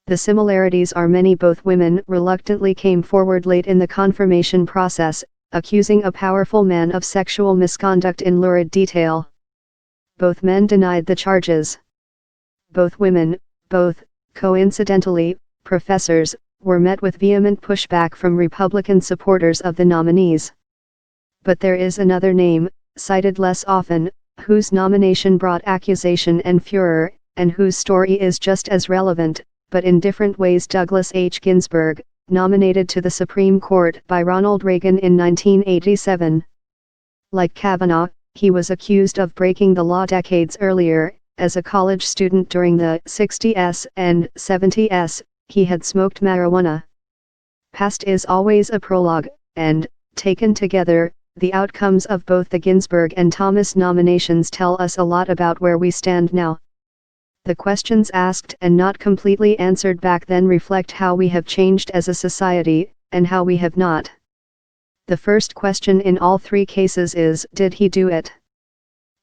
The similarities are many. Both women reluctantly came forward late in the confirmation process, accusing a powerful man of sexual misconduct in lurid detail. Both men denied the charges. Both women, both, coincidentally, professors, were met with vehement pushback from Republican supporters of the nominees. But there is another name, cited less often, whose nomination brought accusation and furor, and whose story is just as relevant, but in different ways. Douglas H. Ginsburg, nominated to the Supreme Court by Ronald Reagan in 1987. Like Kavanaugh, he was accused of breaking the law decades earlier. As a college student during the 60s and 70s, he had smoked marijuana. Past is always a prologue, and, taken together, the outcomes of both the Ginsburg and Thomas nominations tell us a lot about where we stand now. The questions asked and not completely answered back then reflect how we have changed as a society, and how we have not. The first question in all three cases is, did he do it?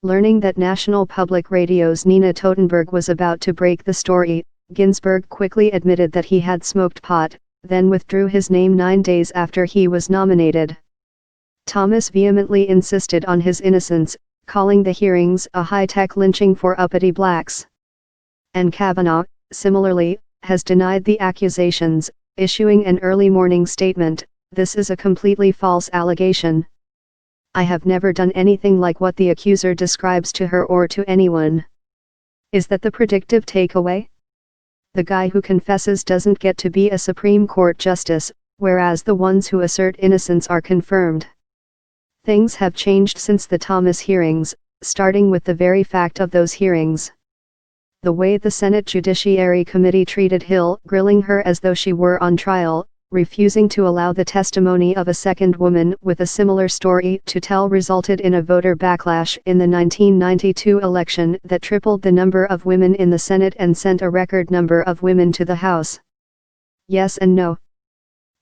Learning that National Public Radio's Nina Totenberg was about to break the story, Ginsburg quickly admitted that he had smoked pot, then withdrew his name 9 days after he was nominated. Thomas vehemently insisted on his innocence, calling the hearings a high-tech lynching for uppity blacks. And Kavanaugh, similarly, has denied the accusations, issuing an early morning statement, "This is a completely false allegation. I have never done anything like what the accuser describes to her or to anyone." Is that the predictive takeaway? The guy who confesses doesn't get to be a Supreme Court justice, whereas the ones who assert innocence are confirmed. Things have changed since the Thomas hearings, starting with the very fact of those hearings. The way the Senate Judiciary Committee treated Hill, grilling her as though she were on trial, refusing to allow the testimony of a second woman with a similar story to tell, resulted in a voter backlash in the 1992 election that tripled the number of women in the Senate and sent a record number of women to the House. Yes and no.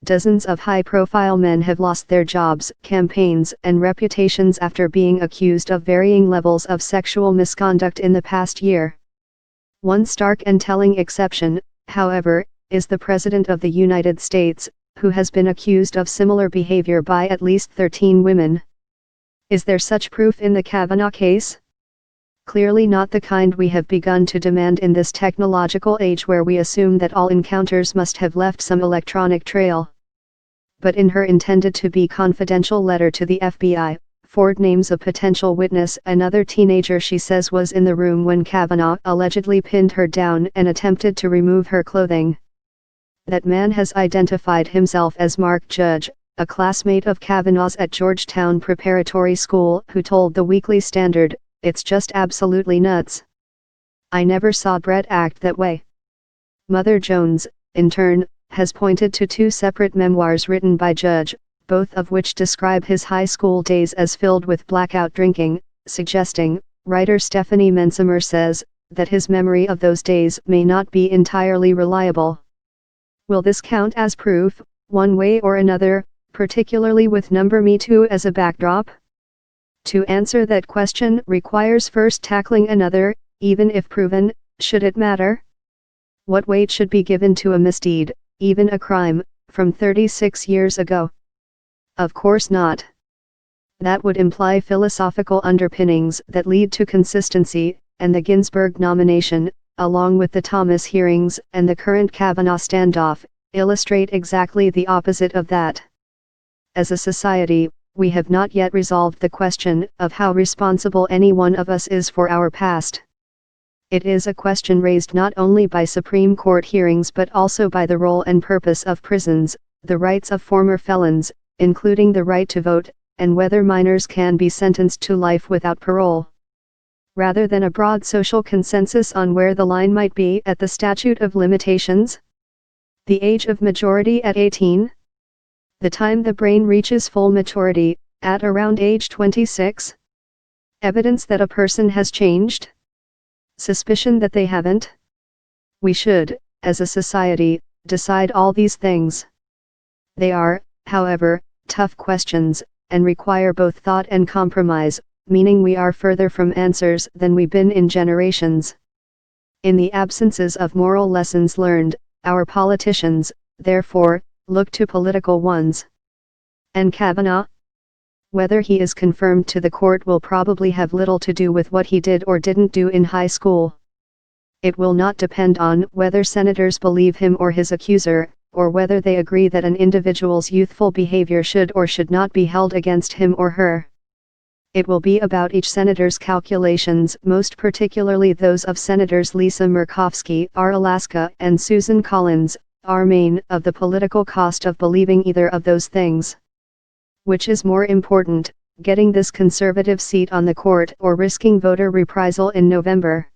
Dozens of high-profile men have lost their jobs, campaigns, and reputations after being accused of varying levels of sexual misconduct in the past year. One stark and telling exception, however, is the President of the United States, who has been accused of similar behavior by at least 13 women. Is there such proof in the Kavanaugh case? Clearly not the kind we have begun to demand in this technological age where we assume that all encounters must have left some electronic trail. But in her intended to be confidential letter to the FBI, Ford names a potential witness, another teenager she says was in the room when Kavanaugh allegedly pinned her down and attempted to remove her clothing. That man has identified himself as Mark Judge, a classmate of Kavanaugh's at Georgetown Preparatory School, who told the Weekly Standard, "It's just absolutely nuts. I never saw Brett act that way." Mother Jones, in turn, has pointed to 2 separate memoirs written by Judge, both of which describe his high school days as filled with blackout drinking, suggesting, writer Stephanie Mensimer says, that his memory of those days may not be entirely reliable. Will this count as proof, one way or another, particularly with Me Too as a backdrop? To answer that question requires first tackling another, even if proven, should it matter? What weight should be given to a misdeed, even a crime, from 36 years ago? Of course not. That would imply philosophical underpinnings that lead to consistency, and the Ginsburg nomination, along with the Thomas hearings and the current Kavanaugh standoff, illustrate exactly the opposite of that. As a society, we have not yet resolved the question of how responsible any one of us is for our past. It is a question raised not only by Supreme Court hearings but also by the role and purpose of prisons, the rights of former felons, including the right to vote, and whether minors can be sentenced to life without parole. Rather than a broad social consensus on where the line might be at the statute of limitations? The age of majority at 18? The time the brain reaches full maturity, at around age 26? Evidence that a person has changed? Suspicion that they haven't? We should, as a society, decide all these things. They are, however, tough questions, and require both thought and compromise, meaning we are further from answers than we've been in generations. In the absences of moral lessons learned, our politicians, therefore, look to political ones. And Kavanaugh? Whether he is confirmed to the court will probably have little to do with what he did or didn't do in high school. It will not depend on whether senators believe him or his accuser, or whether they agree that an individual's youthful behavior should or should not be held against him or her. It will be about each senator's calculations, most particularly those of Senators Lisa Murkowski, R. Alaska, and Susan Collins, R. Maine, of the political cost of believing either of those things. Which is more important, getting this conservative seat on the court or risking voter reprisal in November?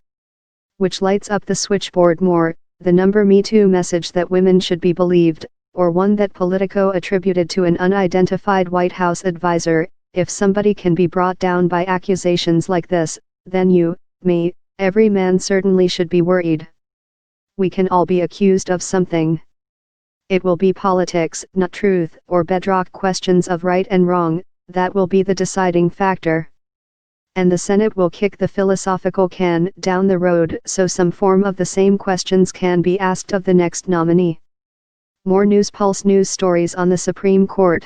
Which lights up the switchboard more, the number Me Too message that women should be believed, or one that Politico attributed to an unidentified White House advisor? If somebody can be brought down by accusations like this, then you, me, every man certainly should be worried. We can all be accused of something. It will be politics, not truth, or bedrock questions of right and wrong, that will be the deciding factor. And the Senate will kick the philosophical can down the road so some form of the same questions can be asked of the next nominee. More News Pulse news stories on the Supreme Court.